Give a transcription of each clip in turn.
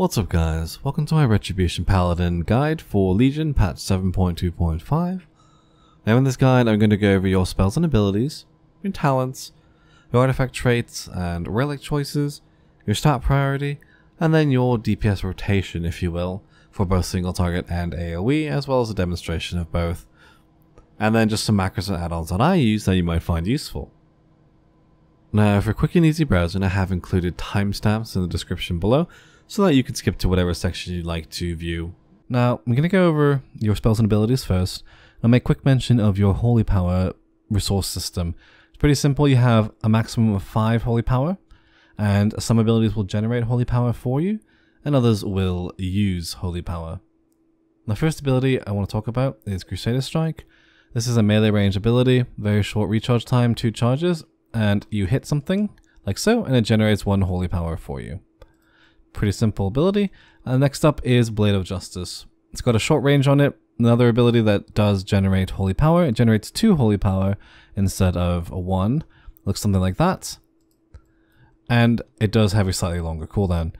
What's up guys, welcome to my Retribution Paladin guide for Legion patch 7.2.5. Now in this guide I'm going to go over your spells and abilities, your talents, your artifact traits and relic choices, your stat priority, and then your DPS rotation if you will, for both single target and AoE, as well as a demonstration of both. And then just some macros and add-ons that I use that you might find useful. Now for quick and easy browsing I have included timestamps in the description below, so that you can skip to whatever section you'd like to view. Now, I'm going to go over your spells and abilities first. I'll make quick mention of your Holy Power resource system. It's pretty simple. You have a maximum of 5 Holy Power, and some abilities will generate Holy Power for you, and others will use Holy Power. The first ability I want to talk about is Crusader Strike. This is a melee range ability, very short recharge time, 2 charges, and you hit something, like so, and it generates 1 Holy Power for you. Pretty simple ability. Next up is Blade of Justice. It's got a short range on it. Another ability that does generate Holy Power. It generates 2 Holy Power instead of 1. Looks something like that. And it does have a slightly longer cooldown.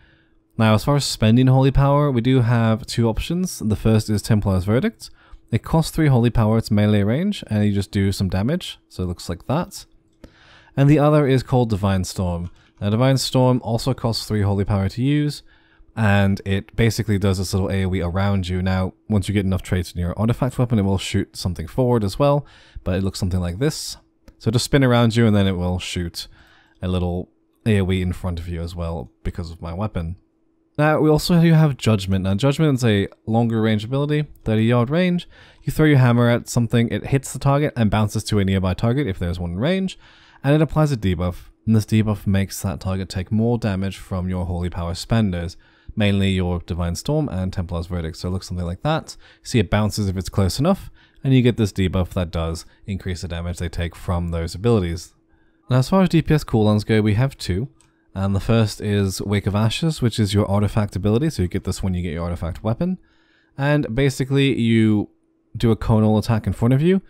Now, as far as spending Holy Power, we do have 2 options. The first is Templar's Verdict. It costs 3 Holy Power, it's melee range, and you just do some damage. So it looks like that. And the other is called Divine Storm. Now, Divine Storm also costs 3 Holy Power to use, and it basically does this little AoE around you. Now, once you get enough traits in your artifact weapon, it will shoot something forward as well, but it looks something like this. So just spin around you, and then it will shoot a little AoE in front of you as well, because of my weapon. Now, we also do have Judgment. Now, Judgment is a longer range ability, 30-yard range. You throw your hammer at something, it hits the target, and bounces to a nearby target if there's one in range, and it applies a debuff. And this debuff makes that target take more damage from your Holy Power spenders, mainly your Divine Storm and Templar's Verdict. So it looks something like that. See, it bounces if it's close enough, and you get this debuff that does increase the damage they take from those abilities. Now, as far as DPS cooldowns go, we have 2. And the first is Wake of Ashes, which is your artifact ability. So you get this when you get your artifact weapon. And basically, you do a conal attack in front of you.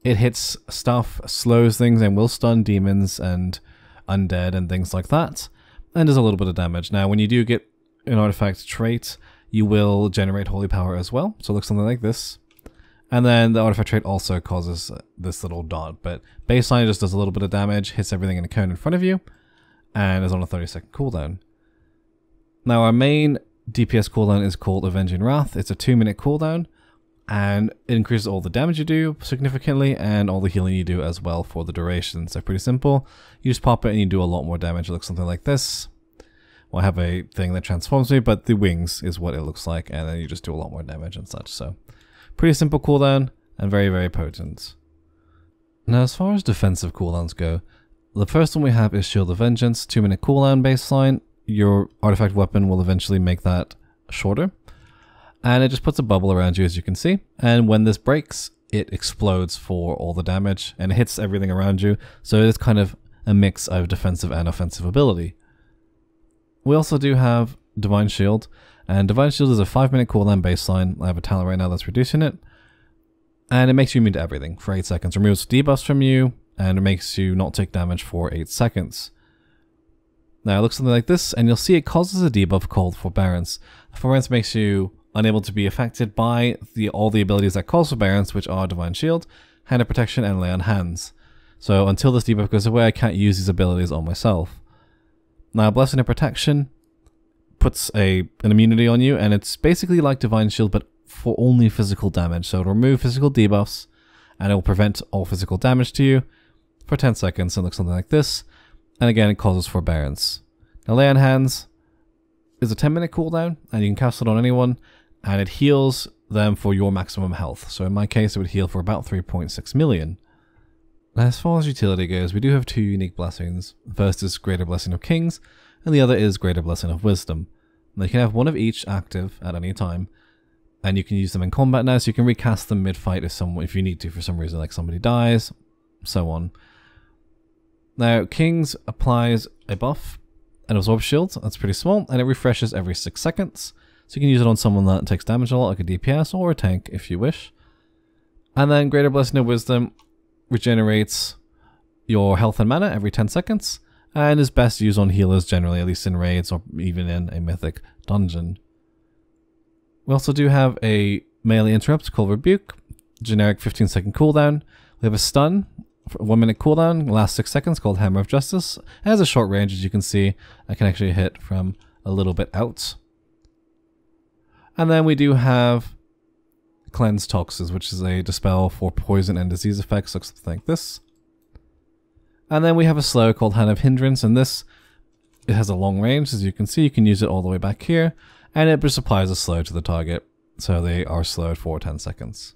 It hits stuff, slows things, and will stun demons and undead and things like that, and does a little bit of damage. Now, when you do get an artifact trait, you will generate Holy Power as well, so it looks something like this. And then the artifact trait also causes this little dot, but baseline it just does a little bit of damage, hits everything in a cone in front of you, and is on a 30-second cooldown. Now, our main DPS cooldown is called Avenging Wrath. It's a 2-minute cooldown, and it increases all the damage you do significantly and all the healing you do as well for the duration. So pretty simple. You just pop it and you do a lot more damage. It looks something like this. Well, I have a thing that transforms me, but the wings is what it looks like, and then you just do a lot more damage and such. So pretty simple cooldown and very, very potent. Now, as far as defensive cooldowns go, the first one we have is Shield of Vengeance, 2-minute cooldown baseline. Your artifact weapon will eventually make that shorter. And it just puts a bubble around you, as you can see. And when this breaks, it explodes for all the damage, and it hits everything around you. So it's kind of a mix of defensive and offensive ability. We also do have Divine Shield, and Divine Shield is a 5-minute cooldown baseline. I have a talent right now that's reducing it. And it makes you immune to everything for 8 seconds. Removes debuffs from you, and it makes you not take damage for 8 seconds. Now it looks something like this, and you'll see it causes a debuff called Forbearance. Forbearance makes you unable to be affected by all the abilities that cause Forbearance, which are Divine Shield, Hand of Protection, and Lay on Hands. So until this debuff goes away, I can't use these abilities on myself. Now, Blessing of Protection puts an immunity on you, and it's basically like Divine Shield, but for only physical damage. So it'll remove physical debuffs, and it will prevent all physical damage to you for 10 seconds, and it looks something like this. And again, it causes Forbearance. Now, Lay on Hands is a 10-minute cooldown, and you can cast it on anyone, and it heals them for your maximum health. So in my case, it would heal for about 3.6 million. Now, as far as utility goes, we do have 2 unique blessings. The first is Greater Blessing of Kings, and the other is Greater Blessing of Wisdom. Now, you can have one of each active at any time, and you can use them in combat now, so you can recast them mid-fight if you need to for some reason, like somebody dies, so on. Now, Kings applies a buff, an Absorb Shield, that's pretty small, and it refreshes every 6 seconds. So you can use it on someone that takes damage a lot, like a DPS or a tank if you wish. And then Greater Blessing of Wisdom regenerates your health and mana every 10 seconds, and is best used on healers generally, at least in raids or even in a mythic dungeon. We also do have a melee interrupt called Rebuke, generic 15-second cooldown. We have a stun, 1 minute cooldown, lasts 6 seconds, called Hammer of Justice. It has a short range, as you can see. I can actually hit from a little bit out. And then we do have Cleanse Toxins, which is a dispel for poison and disease effects, looks something like this. And then we have a slow called Hand of Hindrance, and this, it has a long range, as you can see. You can use it all the way back here, and it just applies a slow to the target, so they are slowed for 10 seconds.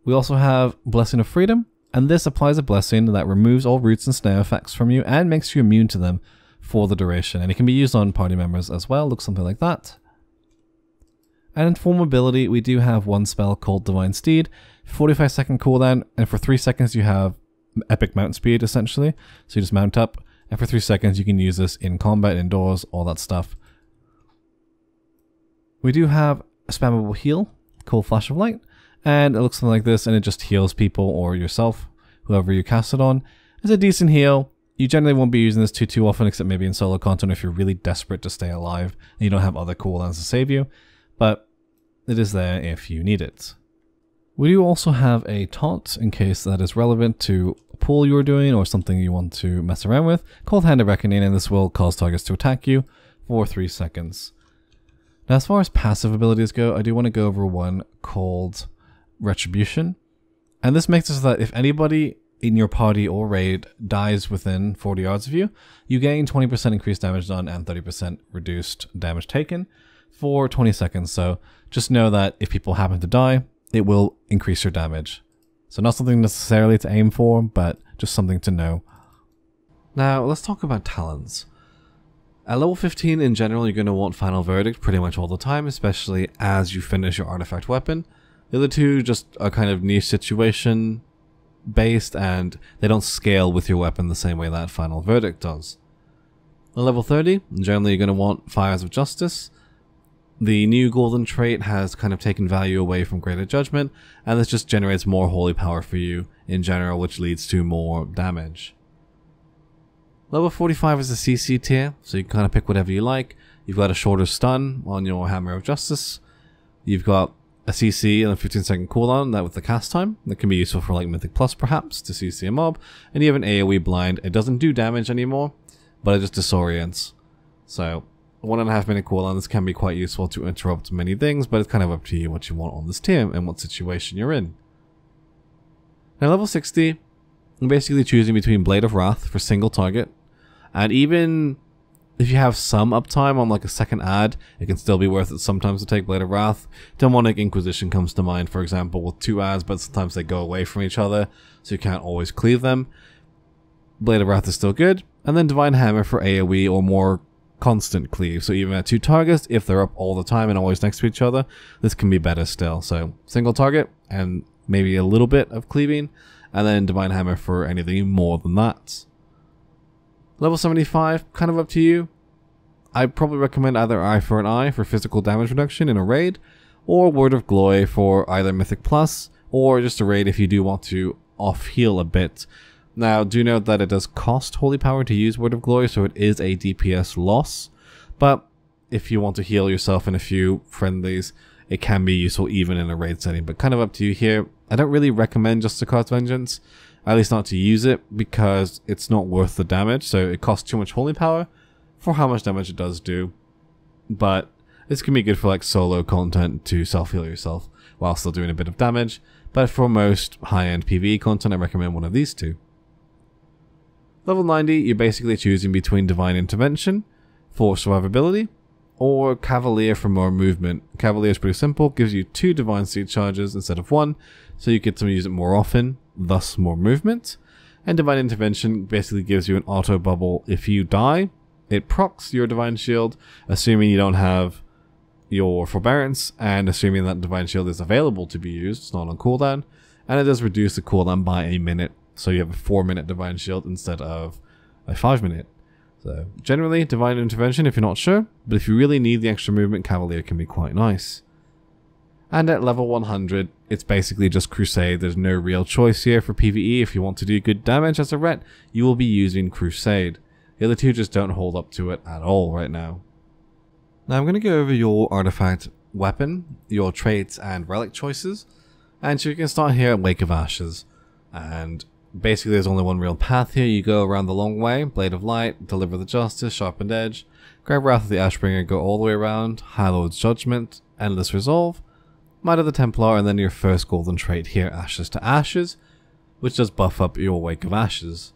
We also have Blessing of Freedom, and this applies a blessing that removes all roots and snare effects from you and makes you immune to them for the duration, and it can be used on party members as well, looks something like that. And in form ability, we do have one spell called Divine Steed, 45-second cooldown, and for 3 seconds you have epic mount speed essentially, so you just mount up, and for 3 seconds you can use this in combat, indoors, all that stuff. We do have a spammable heal called Flash of Light, and it looks something like this, and it just heals people or yourself, whoever you cast it on. It's a decent heal. You generally won't be using this too often, except maybe in solo content if you're really desperate to stay alive and you don't have other cooldowns to save you, but it is there if you need it. We do also have a taunt in case that is relevant to a pull you're doing or something you want to mess around with, called Hand of Reckoning, and this will cause targets to attack you for 3 seconds. Now, as far as passive abilities go, I do want to go over one called Retribution, and this makes it so that if anybody in your party or raid dies within 40 yards of you, you gain 20% increased damage done and 30% reduced damage taken for 20 seconds. So just know that if people happen to die, it will increase your damage. So not something necessarily to aim for, but just something to know. Now let's talk about talents. At level 15 in general, you're going to want Final Verdict pretty much all the time, especially as you finish your artifact weapon. The other two just are kind of niche situation based, and they don't scale with your weapon the same way that Final Verdict does. At level 30, generally you're going to want Fires of Justice. The new golden trait has kind of taken value away from Greater Judgment, and this just generates more holy power for you in general, which leads to more damage. Level 45 is the CC tier, so you can kind of pick whatever you like. You've got a shorter stun on your Hammer of Justice. You've got a CC and a 15-second cooldown that with the cast time. That can be useful for like Mythic Plus perhaps, to CC a mob. And you have an AoE blind. It doesn't do damage anymore, but it just disorients. So, a 1.5 minute cooldown, this can be quite useful to interrupt many things, but it's kind of up to you what you want on this tier and what situation you're in. Now level 60, I'm basically choosing between Blade of Wrath for single target, and even if you have some uptime on like a second ad, it can still be worth it sometimes to take Blade of Wrath. Demonic Inquisition comes to mind, for example, with 2 ads, but sometimes they go away from each other, so you can't always cleave them. Blade of Wrath is still good, and then Divine Hammer for AoE or more constant cleave, so even at 2 targets, if they're up all the time and always next to each other, this can be better still. So single target and maybe a little bit of cleaving, and then Divine Hammer for anything more than that. Level 75, kind of up to you. I'd probably recommend either Eye for an Eye for physical damage reduction in a raid, or Word of Glory for either Mythic Plus, or just a raid if you do want to off-heal a bit. Now, do note that it does cost Holy Power to use Word of Glory, so it is a DPS loss, but if you want to heal yourself in a few friendlies, it can be useful even in a raid setting, but kind of up to you here. I don't really recommend Justicar's Vengeance, at least not to use it, because it's not worth the damage, so it costs too much Holy Power for how much damage it does do. But this can be good for like solo content to self-heal yourself while still doing a bit of damage, but for most high-end PvE content I recommend one of these two. Level 90, you're basically choosing between Divine Intervention for survivability, or Cavalier for more movement. Cavalier is pretty simple, gives you 2 Divine Seed charges instead of 1, so you get to use it more often, thus more movement. And Divine Intervention basically gives you an auto bubble. If you die, it procs your Divine Shield, assuming you don't have your Forbearance, and assuming that Divine Shield is available to be used, it's not on cooldown, and it does reduce the cooldown by a minute, so you have a 4-minute Divine Shield instead of a 5-minute. So generally, Divine Intervention if you're not sure, but if you really need the extra movement, Cavalier can be quite nice. And at level 100, it's basically just Crusade. There's no real choice here for PvE. If you want to do good damage as a ret, you will be using Crusade. The other two just don't hold up to it at all right now. Now I'm going to go over your artifact weapon, your traits and relic choices. And so you can start here at Wake of Ashes. And basically there's only one real path here. You go around the long way, Blade of Light, Deliver the Justice, Sharpened Edge, grab Wrath of the Ashbringer, go all the way around, High Lord's Judgment, Endless Resolve, Might of the Templar, and then your first golden trait here, Ashes to Ashes, which does buff up your Wake of Ashes.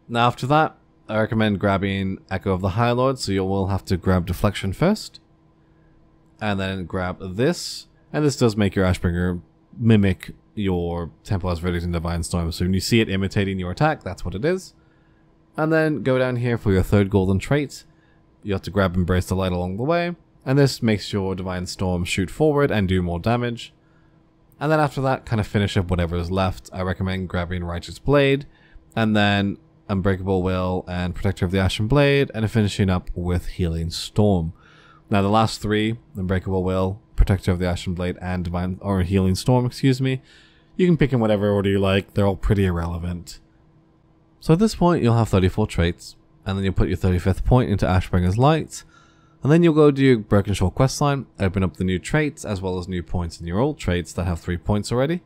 Now after that, I recommend grabbing Echo of the High Lord, so you will have to grab Deflection first, and then grab this, and this does make your Ashbringer mimic your Templar's Verdict and Divine Storm, so when you see it imitating your attack, that's what it is. And then go down here for your third golden trait. You have to grab Embrace the Light along the way, and this makes your Divine Storm shoot forward and do more damage. And then after that, kind of finish up whatever is left. I recommend grabbing Righteous Blade, and then Unbreakable Will and Protector of the Ashen Blade, and finishing up with Healing Storm. Now the last three, Unbreakable Will, Protector of the Ashen Blade, and Healing Storm, excuse me, you can pick in whatever order you like. They're all pretty irrelevant. So at this point, you'll have 34 traits, and then you'll put your 35th point into Ashbringer's Light, and then you'll go do your Broken Shore questline, open up the new traits, as well as new points in your old traits that have 3 points already.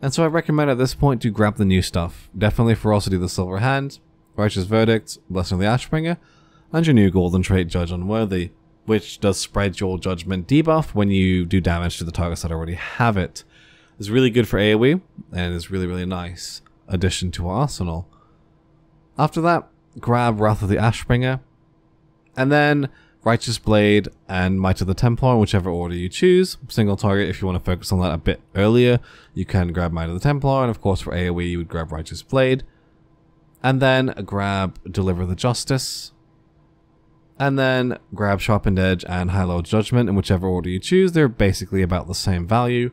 And so I recommend at this point to grab the new stuff. Definitely Ferocity of the Silver Hand, Righteous Verdict, Blessing of the Ashbringer, and your new golden trait, Judge Unworthy, which does spread your judgment debuff when you do damage to the targets that already have it. It's really good for AoE, and is really nice addition to our arsenal. After that, grab Wrath of the Ashbringer, and then Righteous Blade and Might of the Templar, whichever order you choose. Single target, if you want to focus on that a bit earlier, you can grab Might of the Templar, and of course for AoE you would grab Righteous Blade. And then grab Deliver the Justice, and then grab Sharpened Edge and High Lord's Judgment, in whichever order you choose. They're basically about the same value.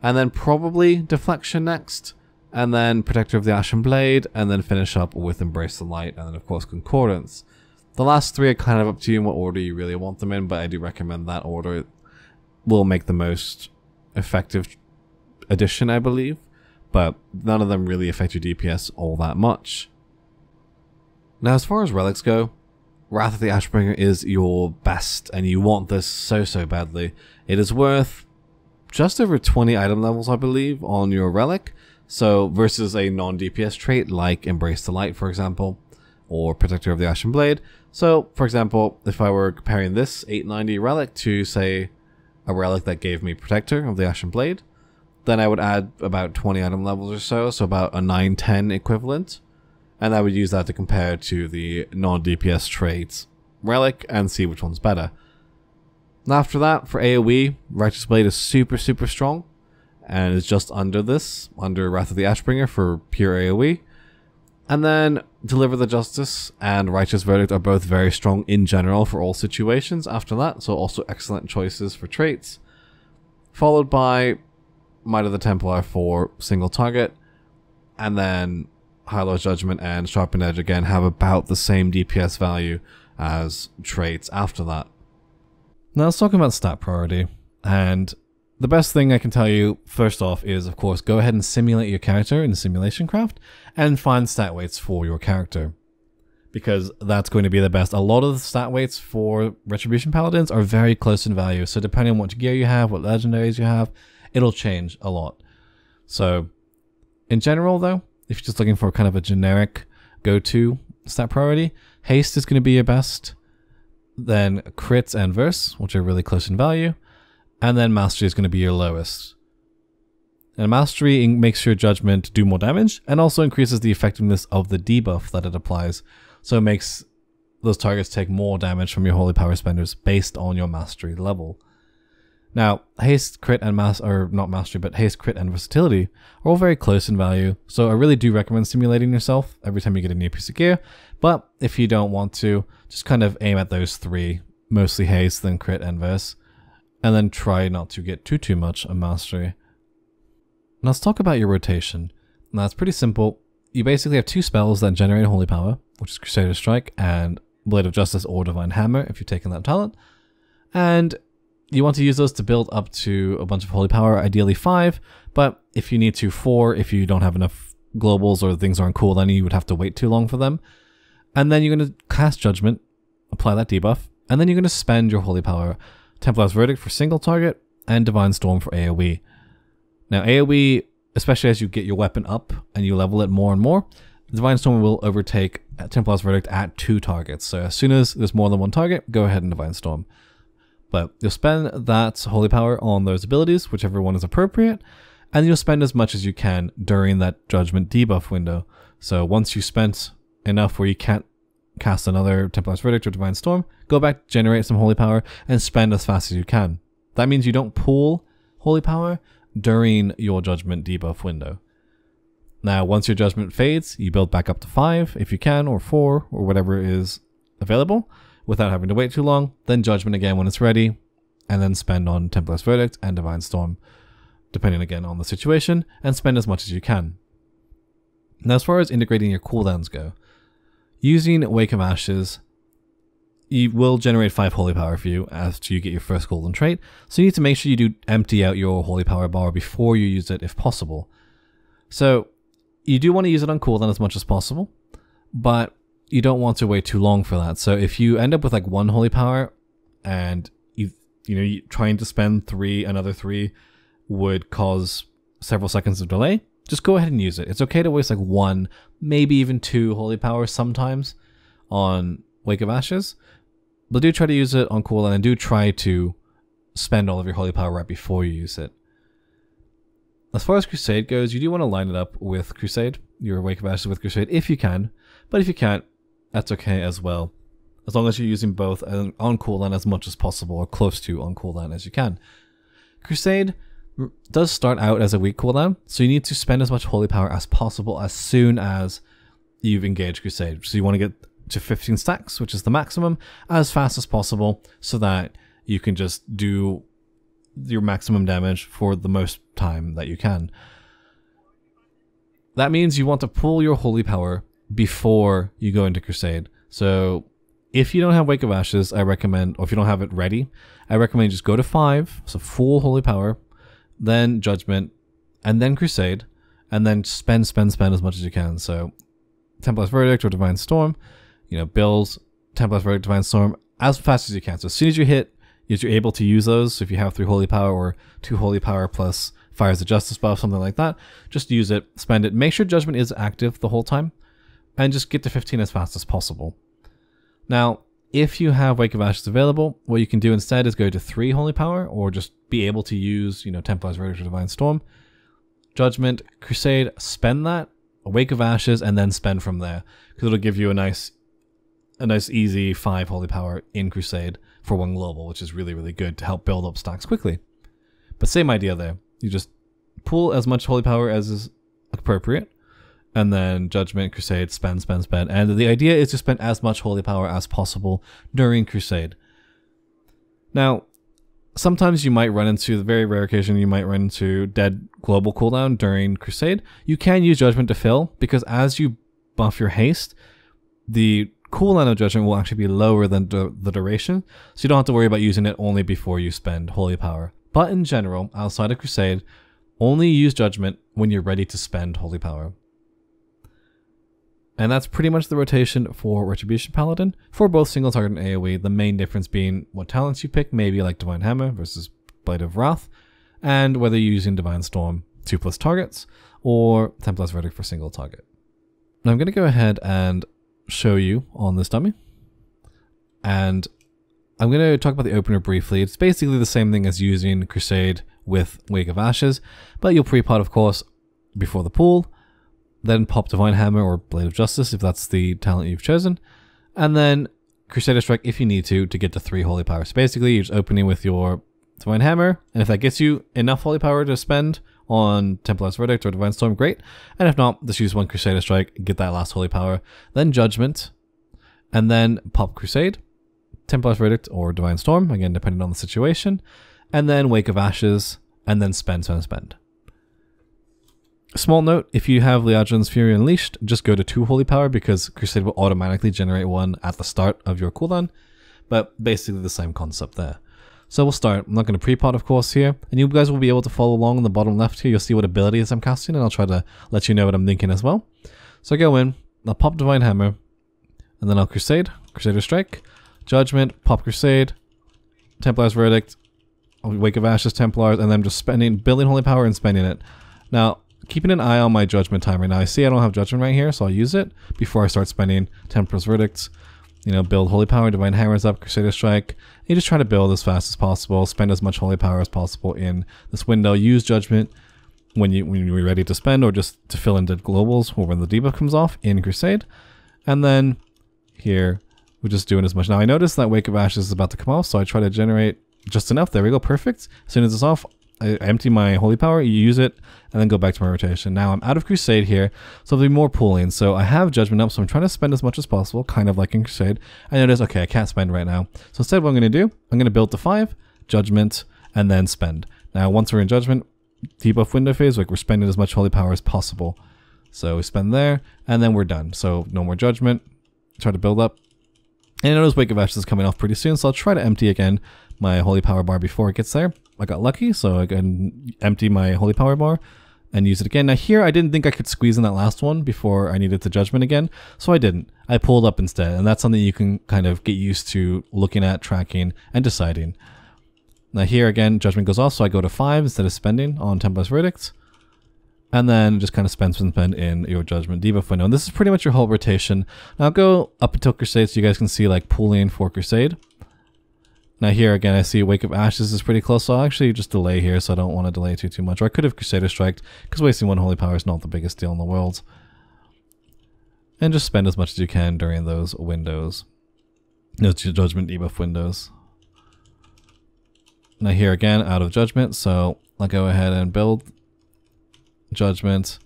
And then probably Deflection next, and then Protector of the Ashen Blade, and then finish up with Embrace the Light, and then of course Concordance. The last three are kind of up to you in what order you really want them in, but I do recommend that order. It will make the most effective addition, I believe, but none of them really affect your DPS all that much. Now as far as relics go, Wrath of the Ashbringer is your best, and you want this so badly. It is worth just over 20 item levels, I believe, on your relic, so versus a non-DPS trait like Embrace the Light, for example, or Protector of the Ashen Blade. So, for example, if I were comparing this 890 relic to, say, a relic that gave me Protector of the Ashen Blade, then I would add about 20 item levels or so about a 9-10 equivalent, and I would use that to compare to the non-DPS traits relic and see which one's better. And after that, for AoE, Righteous Blade is super strong, and is just under this, under Wrath of the Ashbringer for pure AoE. And then Deliver the Justice and Righteous Verdict are both very strong in general for all situations after that, so also excellent choices for traits. Followed by Might of the Templar for single target, and then High Lord's Judgment and Sharpened Edge again have about the same DPS value as traits after that. Now let's talk about stat priority, and the best thing I can tell you first off is, of course, go ahead and simulate your character in the Simulation Craft and find stat weights for your character, because that's going to be the best. A lot of the stat weights for Retribution Paladins are very close in value, so depending on what gear you have, what legendaries you have, it'll change a lot. So in general though, if you're just looking for kind of a generic go-to stat priority, Haste is going to be your best, then Crits and Verse, which are really close in value, and then Mastery is going to be your lowest. And Mastery makes your Judgment do more damage, and also increases the effectiveness of the debuff that it applies, so it makes those targets take more damage from your Holy Power Spenders based on your Mastery level. Now, Haste, Crit, and Haste, Crit, and Versatility are all very close in value, so I really do recommend simulating yourself every time you get a new piece of gear, but if you don't want to, just kind of aim at those three, mostly Haste, then Crit, and Verse, and then try not to get too much on Mastery. Now let's talk about your rotation. Now it's pretty simple. You basically have two spells that generate Holy Power, which is Crusader Strike and Blade of Justice or Divine Hammer if you're taking that talent, and you want to use those to build up to a bunch of holy power, ideally 5, but if you need to 4, if you don't have enough globals or things aren't cool, then you would have to wait too long for them. And then you're going to cast Judgment, apply that debuff, and then you're going to spend your holy power, Templar's Verdict for single target, and Divine Storm for AoE. Now AoE, especially as you get your weapon up and you level it more and more, Divine Storm will overtake Templar's Verdict at 2 targets. So as soon as there's more than 1 target, go ahead and Divine Storm. But you'll spend that holy power on those abilities, whichever one is appropriate, and you'll spend as much as you can during that Judgment debuff window. So once you spent enough where you can't cast another Templar's Verdict or Divine Storm, go back, generate some holy power, and spend as fast as you can. That means you don't pool holy power during your Judgment debuff window. Now, once your Judgment fades, you build back up to 5 if you can, or 4, or whatever is available, without having to wait too long. Then Judgment again when it's ready, and then spend on Templar's Verdict and Divine Storm, depending again on the situation, and spend as much as you can. Now, as far as integrating your cooldowns go, using Wake of Ashes, you will generate 5 holy power for you after you get your first golden trait, so you need to make sure you do empty out your holy power bar before you use it if possible. So you do want to use it on cooldown as much as possible, but you don't want to wait too long for that. So if you end up with like 1 holy power and you trying to spend 3, another 3 would cause several seconds of delay, just go ahead and use it. It's okay to waste like 1, maybe even 2 holy powers sometimes on Wake of Ashes, but do try to use it on cooldown and do try to spend all of your holy power right before you use it. As far as Crusade goes, you do want to line it up with Crusade, your Wake of Ashes with Crusade if you can, but if you can't, that's okay as well, as long as you're using both on cooldown as much as possible, or close to on cooldown as you can. Crusade does start out as a weak cooldown, so you need to spend as much holy power as possible as soon as you've engaged Crusade. So you want to get to 15 stacks, which is the maximum, as fast as possible, so that you can just do your maximum damage for the most time that you can. That means you want to pull your holy power before you go into Crusade. So if you don't have Wake of Ashes, I recommend, or if you don't have it ready, I recommend just go to 5, so full holy power, then Judgment, and then Crusade, and then spend as much as you can. So Templar's Verdict or Divine Storm, build Templar's Verdict, Divine Storm as fast as you can. So as soon as you're able to use those, so if you have 3 holy power or 2 holy power plus Fires of Justice buff, something like that, just use it, spend it, make sure Judgment is active the whole time, and just get to 15 as fast as possible. Now, if you have Wake of Ashes available, what you can do instead is go to 3 holy power, or just be able to use, Templar's Verdict or Divine Storm, Judgment, Crusade, spend that, a Wake of Ashes, and then spend from there, because it'll give you a nice easy 5 holy power in Crusade for 1 global, which is really, really good to help build up stacks quickly. But same idea there. You just pull as much holy power as is appropriate, and then Judgment, Crusade, spend. And the idea is to spend as much holy power as possible during Crusade. Now, sometimes you might run into, the very rare occasion you might run into dead global cooldown during Crusade. You can use Judgment to fill, because as you buff your haste, the cooldown of Judgment will actually be lower than the duration, so you don't have to worry about using it only before you spend holy power. But in general, outside of Crusade, only use Judgment when you're ready to spend holy power. And that's pretty much the rotation for Retribution Paladin for both single target and AoE, the main difference being what talents you pick, maybe like Divine Hammer versus Blade of Wrath, and whether you're using Divine Storm 2+ targets or Templar's Verdict for single target. Now I'm going to go ahead and show you on this dummy, and I'm going to talk about the opener briefly. It's basically the same thing as using Crusade with Wake of Ashes, but you'll pre-pot, of course, before the pool, then pop Divine Hammer or Blade of Justice if that's the talent you've chosen, and then Crusader Strike if you need to get to 3 holy power. So basically you're just opening with your Divine Hammer, and if that gets you enough holy power to spend on Templar's Verdict or Divine Storm, great. And if not, just use 1 Crusader Strike, get that last holy power, then Judgment, and then pop Crusade, Templar's Verdict or Divine Storm, again depending on the situation, and then Wake of Ashes, and then spend. Small note, if you have Liadrin's Fury Unleashed, just go to 2 holy power, because Crusade will automatically generate 1 at the start of your cooldown, but basically the same concept there. So we'll start. I'm not going to pre-pot, of course, here. And you guys will be able to follow along in the bottom left here. You'll see what abilities I'm casting, and I'll try to let you know what I'm thinking as well. So I go in, I'll pop Divine Hammer, and then I'll Crusade, Crusader Strike, Judgment, pop Crusade, Templar's Verdict, Wake of Ashes, Templars, and then just building Holy Power and spending it. Now, keeping an eye on my Judgment timer. Now I see I don't have Judgment right here, so I'll use it before I start spending Templar's Verdicts. You know, build Holy Power, Divine Hammers up, Crusader Strike. You just try to build as fast as possible, spend as much Holy Power as possible in this window. Use Judgment when you're ready to spend, or just to fill in dead globals, or when the debuff comes off in Crusade. And then here, we're just doing as much. Now I noticed that Wake of Ashes is about to come off, so I try to generate just enough. There we go, perfect. As soon as it's off, I empty my Holy Power, you use it, and then go back to my rotation. Now I'm out of Crusade here, so there'll be more pooling. So I have Judgment up, so I'm trying to spend as much as possible, kind of like in Crusade. I notice, okay, I can't spend right now. So instead what I'm going to do, I'm going to build to 5, Judgment, and then spend. Now once we're in Judgment, debuff window phase, like we're spending as much Holy Power as possible. So we spend there, and then we're done. So no more Judgment, try to build up. And I notice Wake of Ashes is coming off pretty soon, so I'll try to empty again my Holy Power bar before it gets there. I got lucky, so I can empty my Holy Power bar and use it again. Now here, I didn't think I could squeeze in that last one before I needed the Judgment again, so I didn't. I pulled up instead, and that's something you can kind of get used to looking at, tracking, and deciding. Now here again, Judgment goes off, so I go to 5 instead of spending on Templar's Verdict. And then just kind of spend in your Judgment debuff window. And this is pretty much your whole rotation. Now I'll go up until Crusade so you guys can see like pooling for Crusade. Now here again I see Wake of Ashes is pretty close, so I'll actually just delay here, so I don't want to delay too much. Or I could have Crusader Striked, because wasting 1 Holy Power is not the biggest deal in the world. And just spend as much as you can during those windows. Those Judgment debuff windows. Now here again, out of Judgment, so I'll go ahead and build Judgment.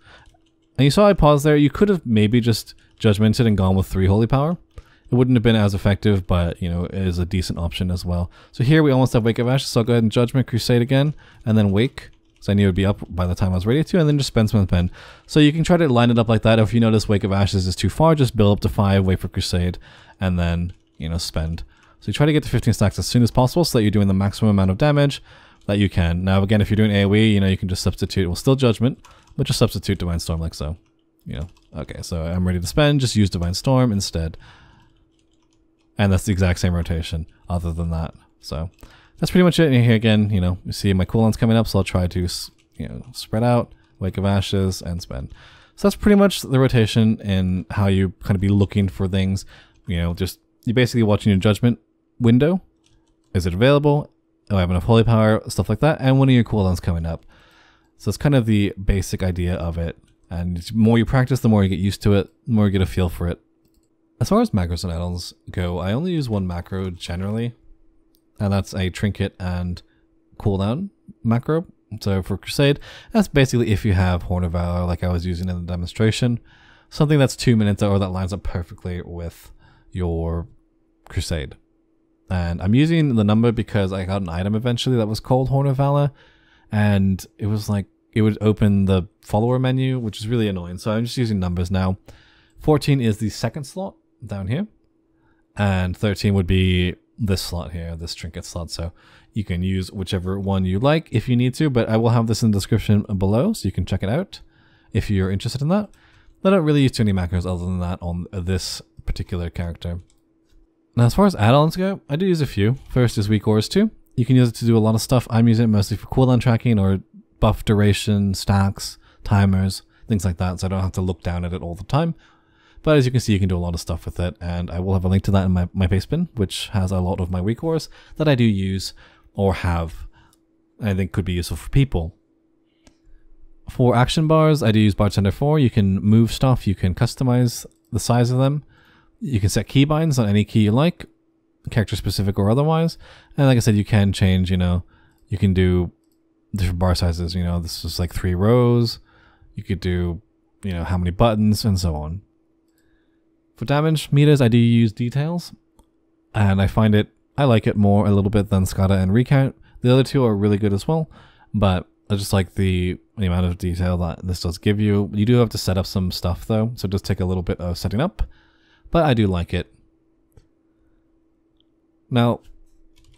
And you saw I paused there. You could have maybe just Judgmented and gone with 3 Holy Power. It wouldn't have been as effective, but, you know, it is a decent option as well. So here we almost have Wake of Ashes, so I'll go ahead and Judgment, Crusade again, and then Wake. So I knew it would be up by the time I was ready to, and then just spend. So you can try to line it up like that. If you notice Wake of Ashes is too far, just build up to 5, wait for Crusade, and then, you know, spend. So you try to get to 15 stacks as soon as possible so that you're doing the maximum amount of damage that you can. Now again, if you're doing AoE, you know, you can just substitute, well, still Judgment, but just substitute Divine Storm like so. You know, okay, so I'm ready to spend, just use Divine Storm instead. And that's the exact same rotation other than that. So that's pretty much it. And here again, you know, you see my cooldowns coming up, so I'll try to, you know, spread out, Wake of Ashes, and spend. So that's pretty much the rotation and how you kind of be looking for things. You know, just you're basically watching your Judgment window. Is it available? Do I have enough Holy Power? Stuff like that. And when are your cooldowns coming up? So it's kind of the basic idea of it. And the more you practice, the more you get used to it, the more you get a feel for it. As far as macros and add-ons go, I only use one macro generally, and that's a trinket and cooldown macro. So for Crusade, that's basically if you have Horn of Valor like I was using in the demonstration, something that's 2 minutes or that lines up perfectly with your Crusade. And I'm using the number because I got an item eventually that was called Horn of Valor, and it was like, it would open the follower menu, which is really annoying. So I'm just using numbers now. 14 is the second slot down here, and 13 would be this slot here, this trinket slot. So you can use whichever one you like if you need to, but I will have this in the description below so you can check it out if you're interested in that. I don't really use too many macros other than that on this particular character. Now as far as add-ons go, I do use a few. First is Weak Auras 2. You can use it to do a lot of stuff. I'm using it mostly for cooldown tracking or buff duration, stacks, timers, things like that, so I don't have to look down at it all the time. But as you can see, you can do a lot of stuff with it, and I will have a link to that in my paste bin, which has a lot of my Weak Auras that I do use or have, I think could be useful for people. For action bars, I do use Bartender 4. You can move stuff, you can customize the size of them, you can set keybinds on any key you like, character specific or otherwise, and like I said, you can change, you know, you can do different bar sizes, you know, this is like 3 rows, you could do, you know, how many buttons, and so on. For damage meters, I do use details, and I like it more a little bit than Scatter and Recount. The other two are really good as well, but I just like the amount of detail that this does give you. You do have to set up some stuff though, so it does take a little bit of setting up, but I do like it. Now,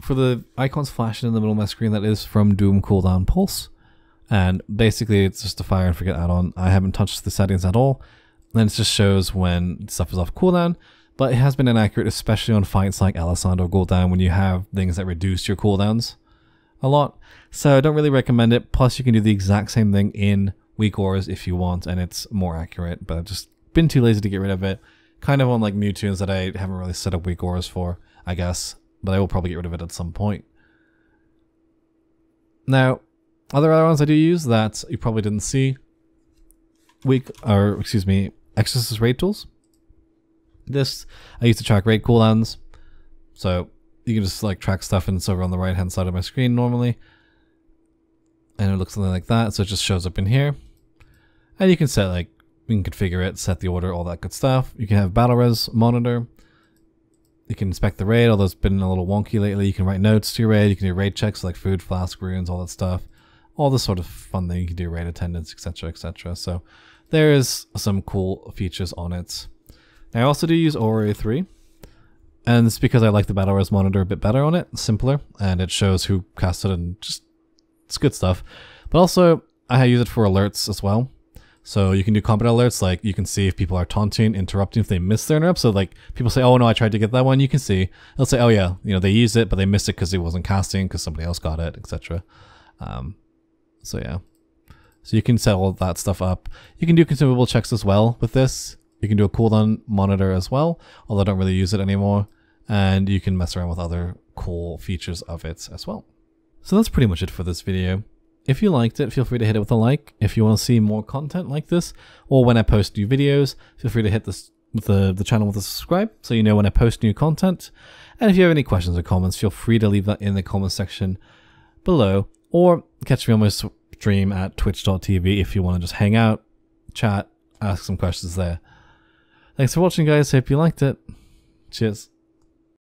for the icons flashing in the middle of my screen, that is from Doom Cooldown Pulse. And basically it's just a fire and forget add-on. I haven't touched the settings at all. Then it just shows when stuff is off cooldown. But it has been inaccurate, especially on fights like Alessandro cooldown, when you have things that reduce your cooldowns a lot. So I don't really recommend it. Plus you can do the exact same thing in weak auras if you want, and it's more accurate. But I've just been too lazy to get rid of it. Kind of on like Mewtwo's that I haven't really set up weak auras for, I guess. But I will probably get rid of it at some point. Now, other ones I do use that you probably didn't see. Exorcist raid tools. This I use to track raid cooldowns. So you can just like track stuff, and it's over on the right hand side of my screen normally. And it looks something like that. So it just shows up in here. And you can set like, you can configure it, set the order, all that good stuff. You can have battle res monitor. You can inspect the raid, although it's been a little wonky lately. You can write notes to your raid. You can do raid checks like food, flask, runes, all that stuff. All this sort of fun thing. You can do raid attendance, etc, etc. So there is some cool features on it. Now, I also do use Aura 3. And it's because I like the battle res monitor a bit better on it. It's simpler. And it shows who casted and just, it's good stuff. But also, I use it for alerts as well. So you can do combat alerts, like you can see if people are taunting, interrupting, if they miss their interrupt. So like people say, oh no, I tried to get that one. You can see, they'll say, oh yeah, you know, they used it, but they missed it because it wasn't casting, because somebody else got it, etc. So yeah. So you can set all that stuff up. You can do consumable checks as well with this. You can do a cooldown monitor as well, although I don't really use it anymore. And you can mess around with other cool features of it as well. So that's pretty much it for this video. If you liked it, feel free to hit it with a like. If you want to see more content like this, or when I post new videos, feel free to hit this with the channel with a subscribe, so you know when I post new content. And if you have any questions or comments, feel free to leave that in the comment section below, or catch me on my stream at twitch.tv if you want to just hang out, chat, ask some questions there. Thanks for watching, guys. Hope you liked it. Cheers.